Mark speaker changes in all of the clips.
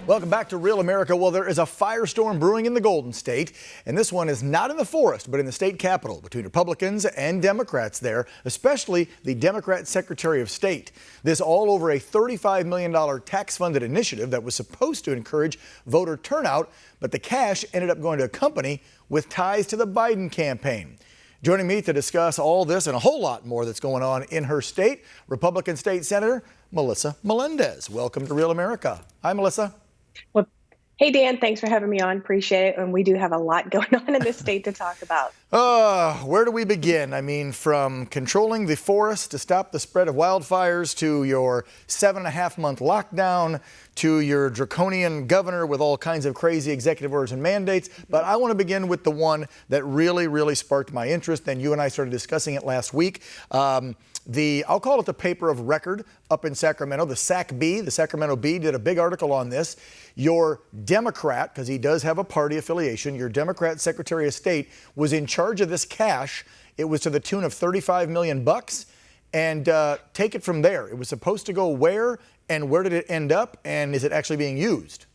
Speaker 1: Welcome back to Real America. Well, there is a firestorm brewing in the Golden State, and this one is not in the forest, but in the state capitol between Republicans and Democrats there, especially the Democrat Secretary of State. This all over a $35 million tax-funded initiative that was supposed to encourage voter turnout, but the cash ended up going to a company with ties to the Biden campaign. Joining me to discuss all this and a whole lot more that's going on in her state, Republican State Senator Melissa Melendez. Welcome to Real America. Hi, Melissa.
Speaker 2: Well, hey, Dan, thanks for having me on. Appreciate it. And we do have a lot going on in this state to talk about.
Speaker 1: Where do we begin? I mean, from controlling the forest to stop the spread of wildfires to your 7.5-month lockdown to your draconian governor with all kinds of crazy executive orders and mandates. But I want to begin with the one that really sparked my interest. And you and I started discussing it last week. I'll call it the paper of record up in Sacramento, the SAC-B, the Sacramento Bee did a big article on this. Your Democrat, because he does have a party affiliation, your Democrat Secretary of State was in charge of this cash. It was to the tune of $35 million bucks. And take it from there. It was supposed to go where, and where did it end up, and is it actually being used?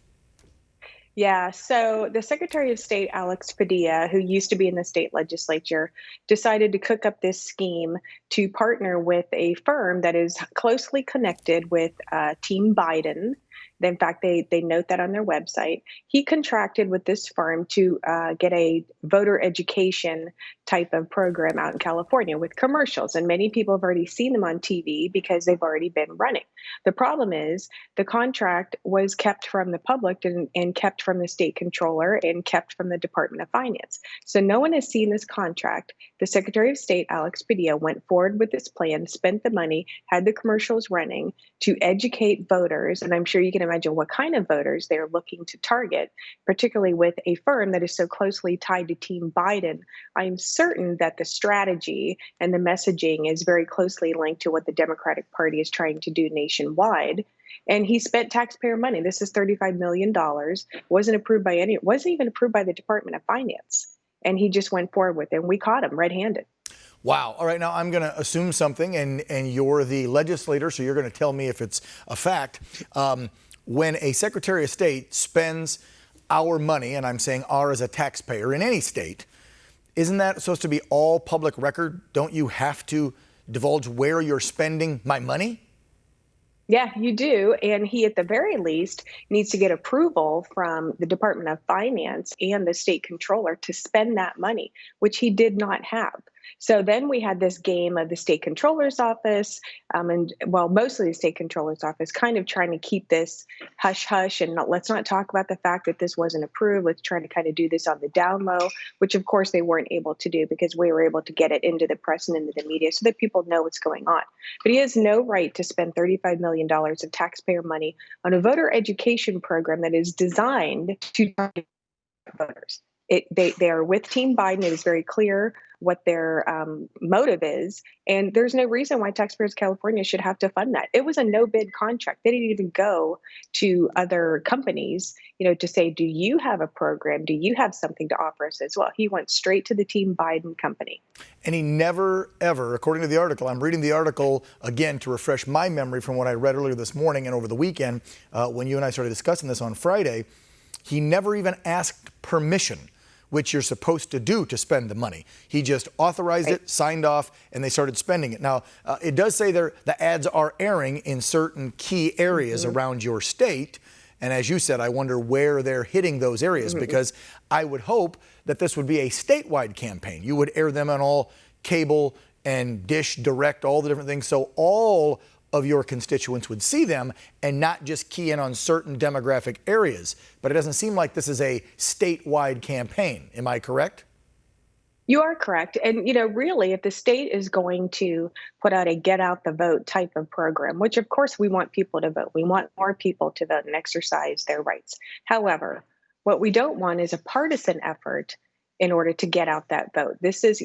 Speaker 2: Yeah, so the Secretary of State, Alex Padilla, who used to be in the state legislature, decided to cook up this scheme to partner with a firm that is closely connected with Team Biden. In fact, they note that on their website. He contracted with this firm to get a voter education type of program out in California with commercials. And many people have already seen them on TV because they've already been running. The problem is the contract was kept from the public and kept from the state controller and kept from the Department of Finance. So no one has seen this contract. The Secretary of State, Alex Padilla, went forward with this plan, spent the money, had the commercials running to educate voters. And I'm sure you can imagine what kind of voters they're looking to target, particularly with a firm that is so closely tied to Team Biden. I'm certain that the strategy and the messaging is very closely linked to what the Democratic Party is trying to do nationwide. And he spent taxpayer money. This is $35 million. Wasn't even approved by the Department of Finance. And he just went forward with it. And we caught him red-handed.
Speaker 1: Wow. All right. Now I'm going to assume something, and you're the legislator, so you're going to tell me if it's a fact. When a Secretary of State spends our money, and I'm saying our as a taxpayer in any state, isn't that supposed to be all public record? Don't you have to divulge where you're spending my money?
Speaker 2: Yeah, you do. And he, at the very least, needs to get approval from the Department of Finance and the state controller to spend that money, which he did not have. So then we had this game of the state controller's office, mostly the state controller's office, kind of trying to keep this hush hush and let's not talk about the fact that this wasn't approved. Let's try to kind of do this on the down low, which of course they weren't able to do because we were able to get it into the press and into the media so that people know what's going on. But he has no right to spend $35 million of taxpayer money on a voter education program that is designed to target voters. They are with Team Biden. It is very clear what their motive is. And there's no reason why taxpayers of California should have to fund that. It was a no-bid contract. They didn't even go to other companies, to say, do you have a program? Do you have something to offer us as well? He went straight to the Team Biden company.
Speaker 1: And he never, ever, according to the article, I'm reading the article again to refresh my memory from what I read earlier this morning and over the weekend when you and I started discussing this on Friday, he never even asked permission, which you're supposed to do to spend the money. He just authorized it, signed off, and they started spending it. Now, it does say there the ads are airing in certain key areas around your state. And as you said, I wonder where they're hitting those areas because I would hope that this would be a statewide campaign. You would air them on all cable and dish, direct, all the different things. So all of your constituents would see them and not just key in on certain demographic areas. But it doesn't seem like this is a statewide campaign. Am I correct?
Speaker 2: You are correct. And, really, if the state is going to put out a get out the vote type of program, which of course we want people to vote, we want more people to vote and exercise their rights. However, what we don't want is a partisan effort in order to get out that vote. This is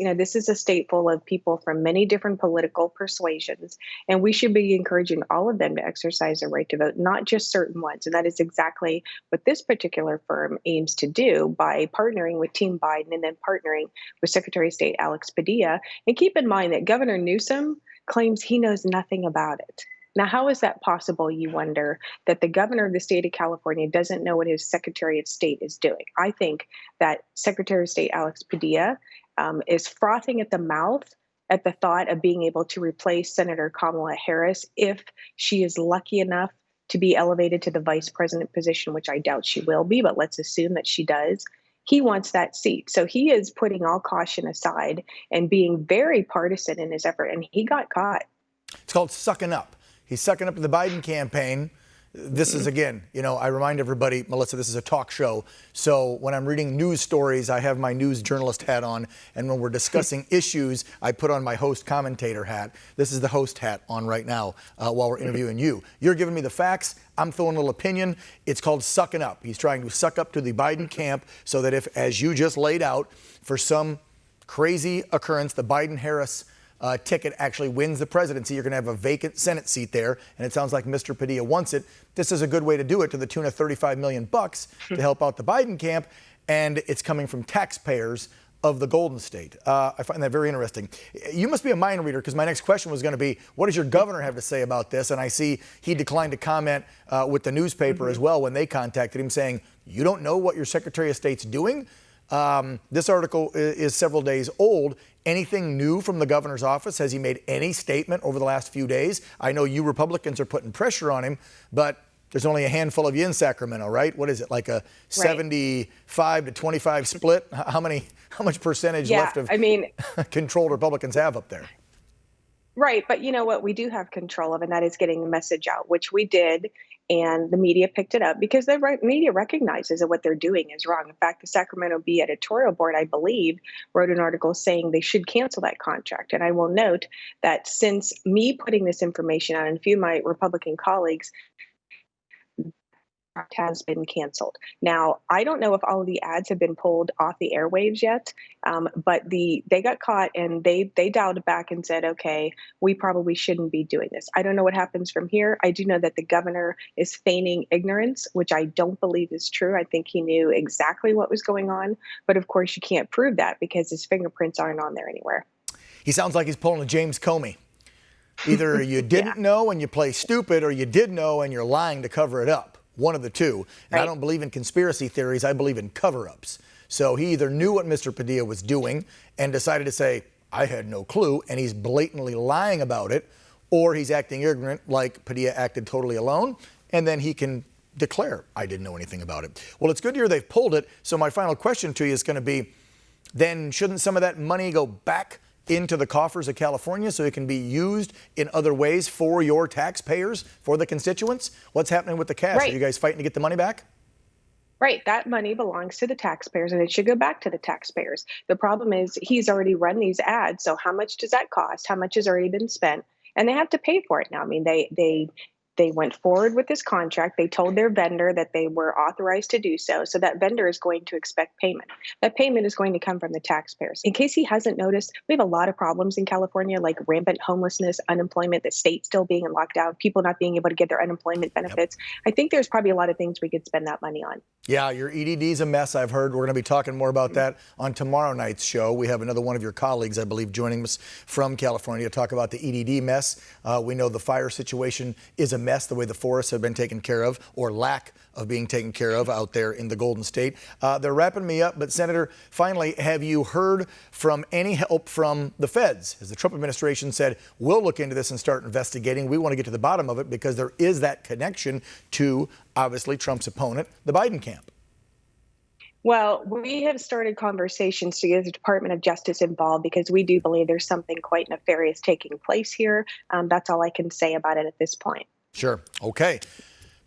Speaker 2: a state full of people from many different political persuasions, and we should be encouraging all of them to exercise their right to vote, not just certain ones. And that is exactly what this particular firm aims to do by partnering with Team Biden and then partnering with Secretary of State Alex Padilla. And keep in mind that Governor Newsom claims he knows nothing about it. Now, how is that possible, you wonder, that the governor of the state of California doesn't know what his Secretary of State is doing? I think that Secretary of State Alex Padilla is frothing at the mouth at the thought of being able to replace Senator Kamala Harris if she is lucky enough to be elevated to the vice president position, which I doubt she will be, but let's assume that she does. He wants that seat. So he is putting all caution aside and being very partisan in his effort, and he got caught.
Speaker 1: It's called sucking up. He's sucking up to the Biden campaign. This is, again, I remind everybody, Melissa, this is a talk show. So when I'm reading news stories, I have my news journalist hat on. And when we're discussing issues, I put on my host commentator hat. This is the host hat on right now while we're interviewing you. You're giving me the facts. I'm throwing a little opinion. It's called sucking up. He's trying to suck up to the Biden camp so that if, as you just laid out, for some crazy occurrence, the Biden-Harris ticket actually wins the presidency, you're going to have a vacant Senate seat there, and it sounds like Mr. Padilla wants it. This is a good way to do it, to the tune of $35 million to help out the Biden camp, and it's coming from taxpayers of the Golden State. I find that very interesting. You must be a mind reader, because my next question was going to be, what does your governor have to say about this? And I see he declined to comment with the newspaper as well when they contacted him, saying, you don't know what your Secretary of State's doing? This article is several days old. Anything new from the governor's office? Has he made any statement over the last few days? I know you Republicans are putting pressure on him, but there's only a handful of you in Sacramento, right? What is it, like a 75 to 25 split? How much percentage left of controlled Republicans have up there?
Speaker 2: Right. But you know what we do have control of, and that is getting the message out, which we did. And the media picked it up because the media recognizes that what they're doing is wrong. In fact, the Sacramento Bee editorial board, I believe, wrote an article saying they should cancel that contract. And I will note that since me putting this information out and a few of my Republican colleagues, has been canceled. Now, I don't know if all of the ads have been pulled off the airwaves yet, but they got caught and they dialed it back and said, okay, we probably shouldn't be doing this. I don't know what happens from here. I do know that the governor is feigning ignorance, which I don't believe is true. I think he knew exactly what was going on. But of course, you can't prove that because his fingerprints aren't on there anywhere.
Speaker 1: He sounds like he's pulling a James Comey. Either you didn't know and you play stupid, or you did know and you're lying to cover it up. One of the two. And I don't believe in conspiracy theories. I believe in cover-ups. So he either knew what Mr. Padilla was doing and decided to say, I had no clue, and he's blatantly lying about it, or he's acting ignorant like Padilla acted totally alone, and then he can declare, I didn't know anything about it. Well, it's good to hear they've pulled it. So my final question to you is going to be, then shouldn't some of that money go back into the coffers of California so it can be used in other ways for your taxpayers, for the constituents? What's happening with the cash? Are you guys fighting to get the money back?
Speaker 2: Right. That money belongs to the taxpayers and it should go back to the taxpayers. The problem is he's already run these ads. So how much does that cost? How much has already been spent? And they have to pay for it now. I mean, they went forward with this contract. They told their vendor that they were authorized to do so. So that vendor is going to expect payment. That payment is going to come from the taxpayers. In case he hasn't noticed, we have a lot of problems in California, like rampant homelessness, unemployment, the state still being in lockdown, people not being able to get their unemployment benefits. I think there's probably a lot of things we could spend that money on. Yeah, your EDD's a mess, I've heard. We're going to be talking more about that on tomorrow night's show. We have another one of your colleagues, I believe, joining us from California to talk about the EDD mess. We know the fire situation is a mess, the way the forests have been taken care of, or lack of being taken care of out there in the Golden State. They're wrapping me up, but Senator, finally, have you heard from any help from the feds? As the Trump administration said, we'll look into this and start investigating. We want to get to the bottom of it because there is that connection to, obviously, Trump's opponent, the Biden camp. Well, we have started conversations to get the Department of Justice involved because we do believe there's something quite nefarious taking place here. That's all I can say about it at this point. Sure. Okay.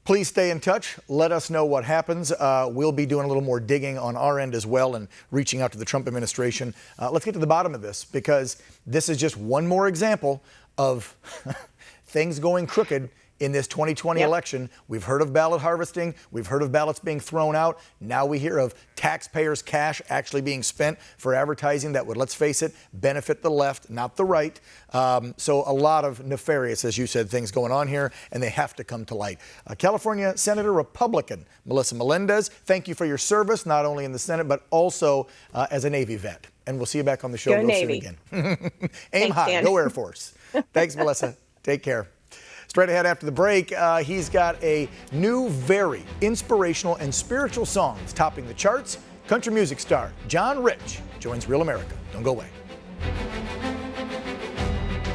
Speaker 2: Please stay in touch. Let us know what happens. We'll be doing a little more digging on our end as well and reaching out to the Trump administration. Let's get to the bottom of this because this is just one more example of things going crooked in this 2020 election. We've heard of ballot harvesting. We've heard of ballots being thrown out. Now we hear of taxpayers' cash actually being spent for advertising that would, let's face it, benefit the left, not the right. So a lot of nefarious, as you said, things going on here, and they have to come to light. California Senator Republican Melissa Melendez, thank you for your service, not only in the Senate, but also as a Navy vet. And we'll see you back on the show real soon again. Aim high, go Air Force. Thanks, Melissa. Take care.
Speaker 1: Straight ahead after the break, he's got a new, very inspirational and spiritual song that's topping the charts. Country music star John Rich joins Real America. Don't go away.